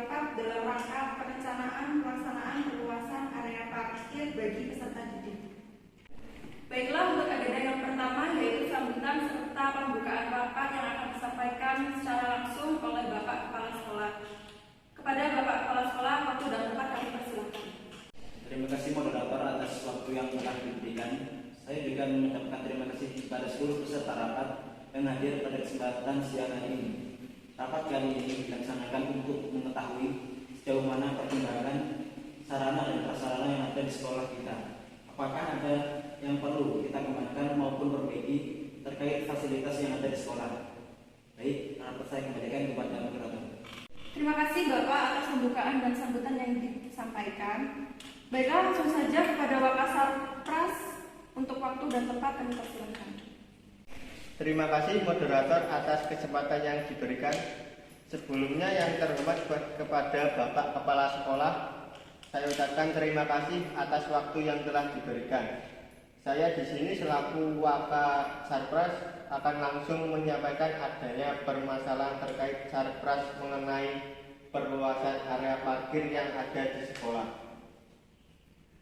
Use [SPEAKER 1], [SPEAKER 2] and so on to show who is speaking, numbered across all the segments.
[SPEAKER 1] rapat dalam rangka perencanaan pelaksanaan perluasan area parkir bagi peserta didik. Baiklah, untuk agenda yang pertama yaitu sambutan serta pembukaan rapat yang akan disampaikan secara langsung oleh Bapak Kepala Sekolah. Kepada Bapak Kepala Sekolah, waktu dan tempat kami persilakan.
[SPEAKER 2] Terima kasih moderator atas waktu yang telah diberikan. Saya juga mengucapkan terima kasih kepada seluruh peserta rapat yang hadir pada kesempatan siang hari ini. Rapat kali ini dilaksanakan untuk mengetahui sejauh mana perkembangan sarana dan prasarana yang ada di sekolah kita. Apakah ada yang perlu kita kembangkan maupun perbaiki terkait fasilitas yang ada di sekolah. Baik, rapat saya kembalikan kepada moderator.
[SPEAKER 1] Terima kasih Bapak atas pembukaan dan sambutan yang disampaikan. Baiklah, langsung saja kepada Wakasar Pras untuk waktu dan tempat kami persilakan.
[SPEAKER 3] Terima kasih moderator atas kesempatan yang diberikan. Sebelumnya yang terhormat kepada Bapak Kepala Sekolah, saya ucapkan terima kasih atas waktu yang telah diberikan. Saya di sini selaku Wakasarpras akan langsung menyampaikan adanya permasalahan terkait Sarpras mengenai perluasan area parkir yang ada di sekolah.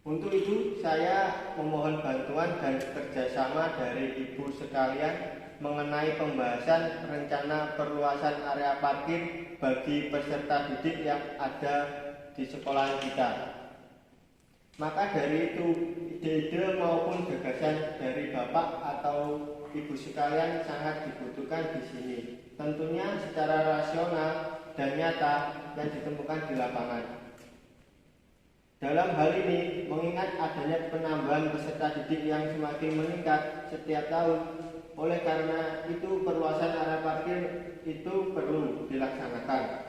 [SPEAKER 3] Untuk itu, saya memohon bantuan dan kerjasama dari Ibu sekalian mengenai pembahasan rencana perluasan area parkir bagi peserta didik yang ada di sekolah kita. Maka dari itu, ide-ide maupun gagasan dari Bapak atau Ibu sekalian sangat dibutuhkan di sini. Tentunya secara rasional dan nyata yang ditemukan di lapangan. Dalam hal ini, mengingat adanya penambahan peserta didik yang semakin meningkat setiap tahun, oleh karena itu perluasan area parkir itu perlu dilaksanakan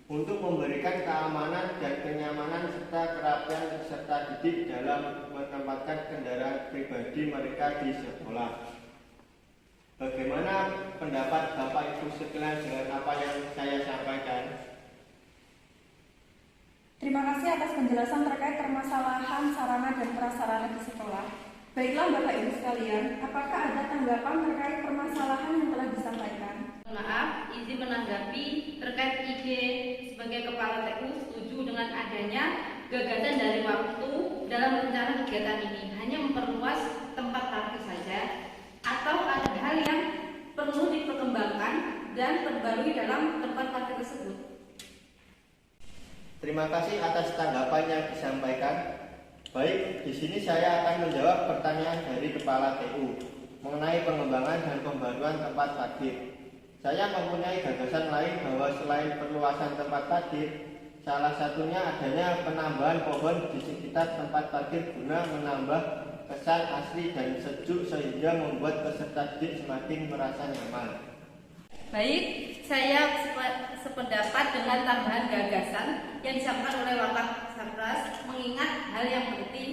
[SPEAKER 3] untuk memberikan keamanan dan kenyamanan serta kerapian peserta didik dalam menempatkan kendaraan pribadi mereka di sekolah. Bagaimana pendapat Bapak Ibu sekalian dengan apa yang saya sampaikan?
[SPEAKER 1] Terima kasih atas penjelasan terkait permasalahan sarana dan prasarana di sekolah. Baiklah Bapak Ibu sekalian, apakah ada tanggapan terkait permasalahan yang telah disampaikan?
[SPEAKER 4] Maaf, izin menanggapi terkait ide sebagai Kepala TU setuju dengan adanya gagasan dari waktu dalam rencana kegiatan ini hanya memperluas tempat parkir saja atau ada hal yang perlu diperkembangkan dan perbarui dalam tempat parkir tersebut.
[SPEAKER 3] Terima kasih atas tanggapan yang disampaikan. Baik, di sini saya akan menjawab pertanyaan dari Kepala TU mengenai pengembangan dan pembaruan tempat parkir. Saya mempunyai gagasan lain bahwa selain perluasan tempat parkir, salah satunya adanya penambahan pohon di sekitar tempat parkir guna menambah kesan asli dan sejuk sehingga membuat peserta didik semakin merasa nyaman.
[SPEAKER 4] Baik, saya sependapat dengan tambahan gagasan yang disampaikan oleh Wakasarpras mengingat hal yang penting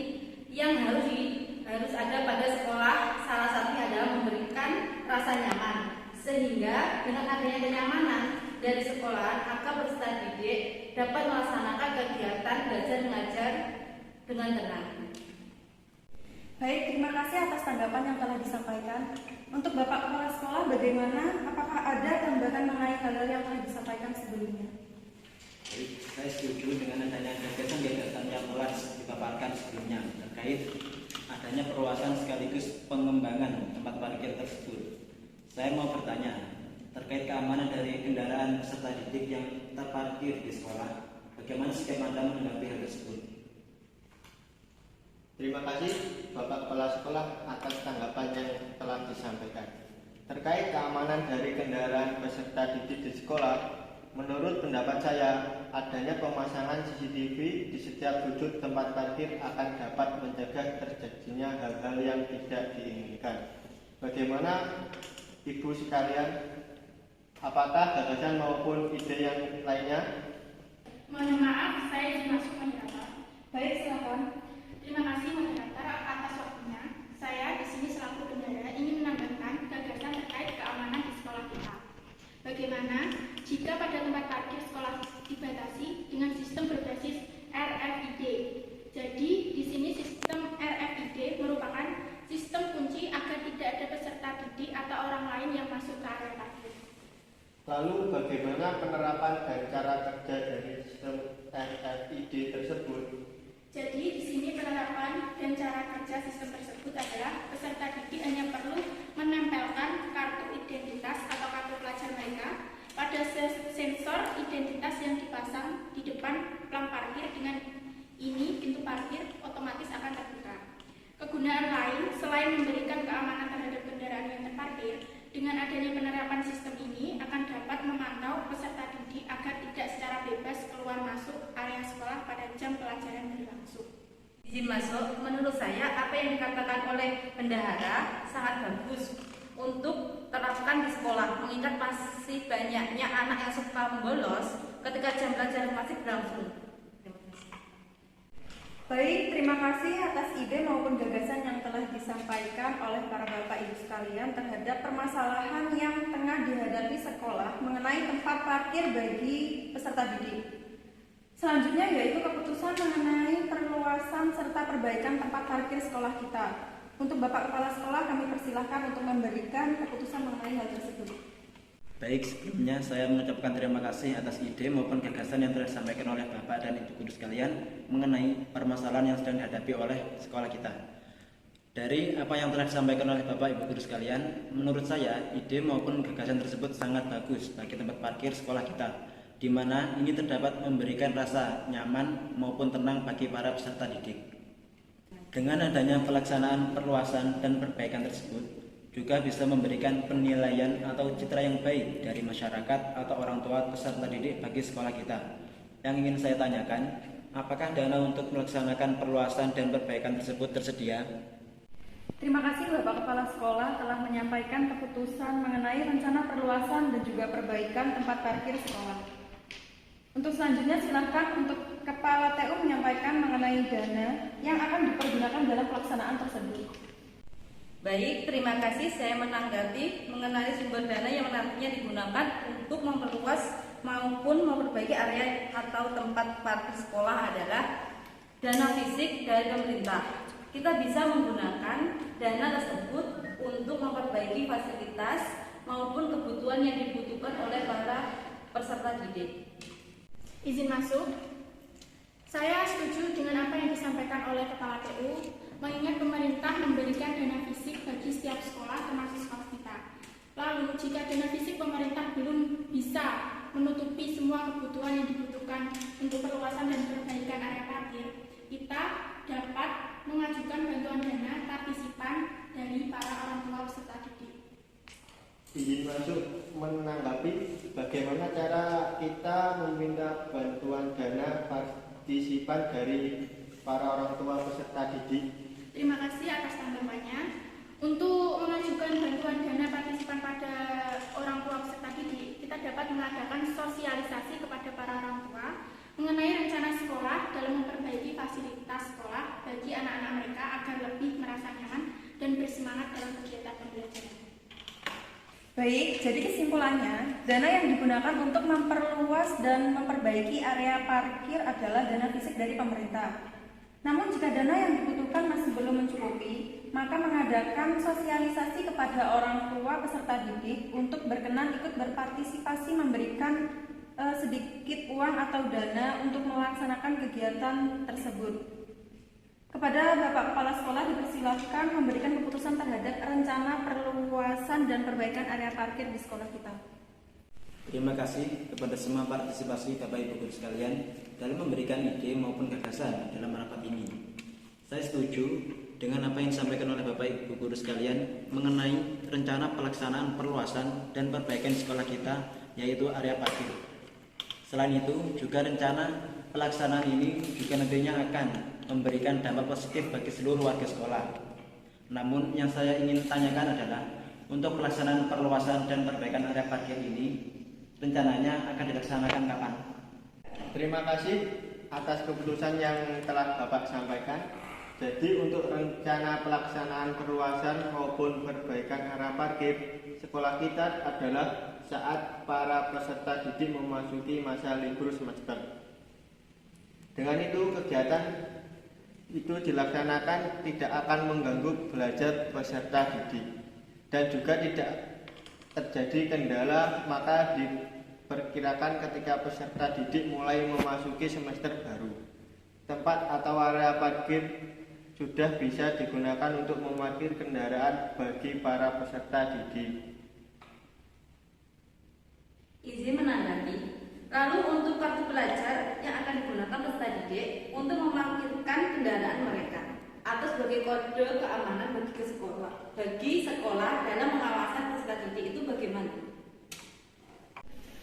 [SPEAKER 4] yang harus ada pada sekolah, salah satunya adalah memberikan rasa nyaman. Sehingga dengan adanya kenyamanan dari sekolah, maka peserta didik dapat melaksanakan kegiatan belajar mengajar dengan tenang.
[SPEAKER 1] Baik, terima kasih atas tanggapan yang telah disampaikan. Untuk Bapak Kepala Sekolah, bagaimana? Apakah ada tambahan mengenai hal-hal yang telah disampaikan sebelumnya?
[SPEAKER 2] Baik, saya setuju dengan adanya gagasan-gagasan yang telah dipaparkan sebelumnya terkait adanya perluasan sekaligus pengembangan tempat parkir tersebut. Saya mau bertanya terkait keamanan dari kendaraan peserta didik yang terparkir di sekolah. Bagaimana sikap Anda menanggapi hal tersebut?
[SPEAKER 3] Terima kasih Bapak Kepala Sekolah atas tanggapan yang telah disampaikan. Terkait keamanan dari kendaraan peserta didik di sekolah, menurut pendapat saya, adanya pemasangan CCTV di setiap sudut tempat parkir akan dapat mencegah terjadinya hal-hal yang tidak diinginkan. Bagaimana Ibu sekalian? Apakah gagasan maupun ide yang lainnya?
[SPEAKER 5] Mohon maaf, saya izin masuk moderator.
[SPEAKER 1] Baik, silakan.
[SPEAKER 5] Terima kasih moderator atas waktunya. Saya di sini selaku bendahara ingin menambahkan gagasan terkait keamanan di sekolah kita. Bagaimana jika pada tempat parkir sekolah dibatasi dengan sistem berbasis RFID? Jadi di sini sistem RFID merupakan sistem kunci agar tidak ada peserta didik atau orang lain yang masuk ke area parkir.
[SPEAKER 3] Lalu bagaimana penerapan dan cara kerja dari sistem FFID tersebut?
[SPEAKER 5] Jadi di sini penerapan dan cara kerja sistem tersebut adalah peserta didik hanya perlu menempelkan kartu identitas atau kartu pelajar mereka pada sensor identitas yang dipasang di depan plang parkir. Dengan ini pintu parkir otomatis akan terbuka. Kegunaan lain selain memberikan keamanan terhadap kendaraan yang terparkir, dengan adanya penerapan sistem ini akan dapat memantau peserta didik agar tidak secara bebas keluar masuk area sekolah pada jam pelajaran berlangsung.
[SPEAKER 4] Izin masuk, menurut saya apa yang dikatakan oleh bendahara sangat bagus untuk terapkan di sekolah, mengingat masih banyaknya anak yang suka bolos ketika jam pelajaran masih berlangsung.
[SPEAKER 1] Baik, terima kasih atas ide maupun gagasan yang telah disampaikan oleh para Bapak Ibu sekalian terhadap permasalahan yang tengah dihadapi sekolah mengenai tempat parkir bagi peserta didik. Selanjutnya yaitu keputusan mengenai perluasan serta perbaikan tempat parkir sekolah kita. Untuk Bapak Kepala Sekolah kami persilahkan untuk memberikan keputusan mengenai hal tersebut.
[SPEAKER 2] Baik, sebelumnya saya mengucapkan terima kasih atas ide maupun gagasan yang telah disampaikan oleh Bapak dan Ibu Guru sekalian mengenai permasalahan yang sedang dihadapi oleh sekolah kita. Dari apa yang telah disampaikan oleh Bapak Ibu Guru sekalian, menurut saya ide maupun gagasan tersebut sangat bagus bagi tempat parkir sekolah kita, di mana ini terdapat memberikan rasa nyaman maupun tenang bagi para peserta didik. Dengan adanya pelaksanaan perluasan dan perbaikan tersebut, juga bisa memberikan penilaian atau citra yang baik dari masyarakat atau orang tua peserta didik bagi sekolah kita. Yang ingin saya tanyakan, apakah dana untuk melaksanakan perluasan dan perbaikan tersebut tersedia?
[SPEAKER 1] Terima kasih Bapak Kepala Sekolah telah menyampaikan keputusan mengenai rencana perluasan dan juga perbaikan tempat parkir sekolah. Untuk selanjutnya silakan untuk Kepala TU menyampaikan mengenai dana yang akan dipergunakan dalam pelaksanaan tersebut.
[SPEAKER 4] Baik, terima kasih. Saya menanggapi mengenai sumber dana yang nantinya digunakan untuk memperluas maupun memperbaiki area atau tempat parkir sekolah adalah dana fisik dari pemerintah. Kita bisa menggunakan dana tersebut untuk memperbaiki fasilitas maupun kebutuhan yang dibutuhkan oleh para peserta didik.
[SPEAKER 5] Izin masuk. Saya setuju dengan apa yang disampaikan oleh Kepala TU, mengingat pemerintah memberikan dana fisik bagi setiap sekolah termasuk sekolah kita. Lalu, jika dana fisik pemerintah belum bisa menutupi semua kebutuhan yang dibutuhkan untuk perluasan dan perbaikan area parkir, kita dapat mengajukan bantuan dana partisipan dari para orang tua peserta didik.
[SPEAKER 3] Izin masuk menanggapi bagaimana cara kita meminta bantuan dana partisipan dari para orang tua peserta didik.
[SPEAKER 5] Terima kasih atas tanggapannya. Untuk mengajukan bantuan dana partisipan pada orang tua peserta didik, kita dapat mengadakan sosialisasi kepada para orang tua mengenai rencana sekolah dalam memperbaiki fasilitas sekolah bagi anak-anak mereka agar lebih merasa nyaman dan bersemangat dalam kegiatan pembelajaran.
[SPEAKER 1] Baik, jadi kesimpulannya, dana yang digunakan untuk memperluas dan memperbaiki area parkir adalah dana fisik dari pemerintah. Namun jika dana yang dibutuhkan masih belum mencukupi, maka mengadakan sosialisasi kepada orang tua peserta didik untuk berkenan ikut berpartisipasi memberikan sedikit uang atau dana untuk melaksanakan kegiatan tersebut. Kepada Bapak Kepala Sekolah dipersilakan memberikan keputusan terhadap rencana perluasan dan perbaikan area parkir di sekolah kita.
[SPEAKER 2] Terima kasih kepada semua partisipasi Bapak Ibu Guru sekalian dalam memberikan ide maupun gagasan dalam rapat ini. Saya setuju dengan apa yang disampaikan oleh Bapak Ibu Guru sekalian mengenai rencana pelaksanaan perluasan dan perbaikan sekolah kita, yaitu area parkir. Selain itu, juga rencana pelaksanaan ini juga nantinya akan memberikan dampak positif bagi seluruh warga sekolah. Namun yang saya ingin tanyakan adalah untuk pelaksanaan perluasan dan perbaikan area parkir ini rencananya akan dilaksanakan kapan?
[SPEAKER 3] Terima kasih atas keputusan yang telah Bapak sampaikan. Jadi untuk rencana pelaksanaan perluasan maupun perbaikan area parkir sekolah kita adalah saat para peserta didik memasuki masa libur semester. Dengan itu kegiatan itu dilaksanakan tidak akan mengganggu belajar peserta didik dan juga tidak terjadi kendala, maka diperkirakan ketika peserta didik mulai memasuki semester baru. Tempat atau area parkir sudah bisa digunakan untuk memarkir kendaraan bagi para peserta didik.
[SPEAKER 4] Izin menanggapi. Lalu untuk kartu pelajar yang akan digunakan peserta didik untuk memarkirkan kendaraan mereka atau sebagai kode keamanan bagi sekolah dalam pengawasan peserta didik itu bagaimana?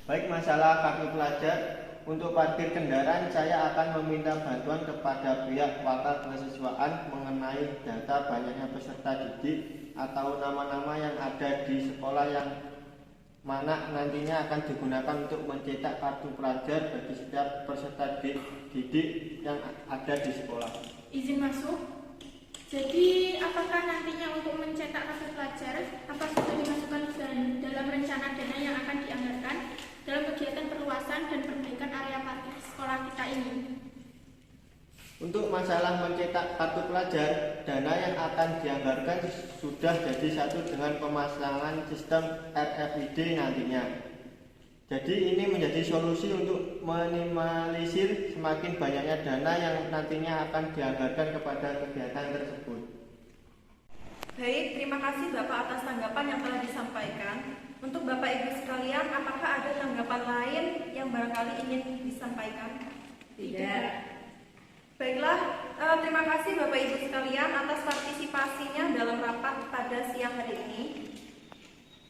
[SPEAKER 3] Baik, masalah kartu pelajar, untuk parkir kendaraan saya akan meminta bantuan kepada pihak wakil kesiswaan mengenai data banyaknya peserta didik atau nama-nama yang ada di sekolah yang mana nantinya akan digunakan untuk mencetak kartu pelajar bagi setiap peserta didik yang ada di sekolah.
[SPEAKER 5] Izin masuk. Jadi, apakah nantinya untuk mencetak kartu pelajar, apa sudah dimasukkan dalam rencana dana yang akan dianggarkan dalam kegiatan perluasan dan perbaikan area parkir sekolah kita ini?
[SPEAKER 3] Untuk masalah mencetak kartu pelajar, dana yang akan dianggarkan sudah jadi satu dengan pemasangan sistem RFID nantinya. Jadi ini menjadi solusi untuk minimalisir semakin banyaknya dana yang nantinya akan dianggarkan kepada kegiatan tersebut.
[SPEAKER 1] Baik, terima kasih Bapak atas tanggapan yang telah disampaikan. Untuk Bapak Ibu sekalian, apakah ada tanggapan lain yang barangkali ingin disampaikan?
[SPEAKER 4] Tidak.
[SPEAKER 1] Baiklah, terima kasih Bapak Ibu sekalian atas partisipasinya dalam rapat pada siang hari ini.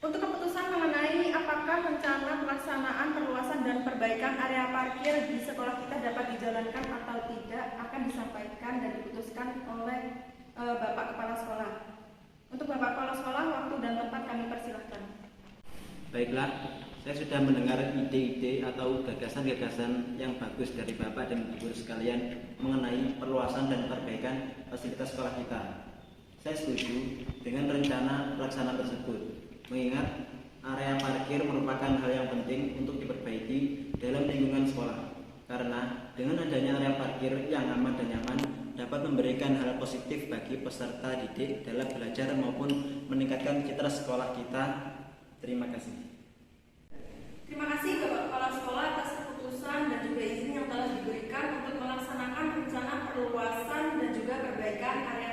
[SPEAKER 1] Untuk keputusan mengenai apakah rencana pelaksanaan perluasan dan perbaikan area parkir di sekolah kita dapat dijalankan atau tidak akan disampaikan dan diputuskan oleh Bapak Kepala Sekolah. Untuk Bapak Kepala Sekolah, waktu dan tempat kami persilahkan.
[SPEAKER 2] Baiklah, saya sudah mendengar ide-ide atau gagasan-gagasan yang bagus dari Bapak dan Ibu sekalian mengenai perluasan dan perbaikan fasilitas sekolah kita. Saya setuju dengan rencana pelaksanaan tersebut, mengingat area parkir merupakan hal yang penting untuk diperbaiki dalam lingkungan sekolah. Karena dengan adanya area parkir yang aman dan nyaman dapat memberikan hal positif bagi peserta didik dalam belajar maupun meningkatkan citra sekolah kita. Terima kasih.
[SPEAKER 1] Terima kasih Bapak Kepala Sekolah atas keputusan dan juga izin yang telah diberikan untuk melaksanakan rencana perluasan dan juga perbaikan area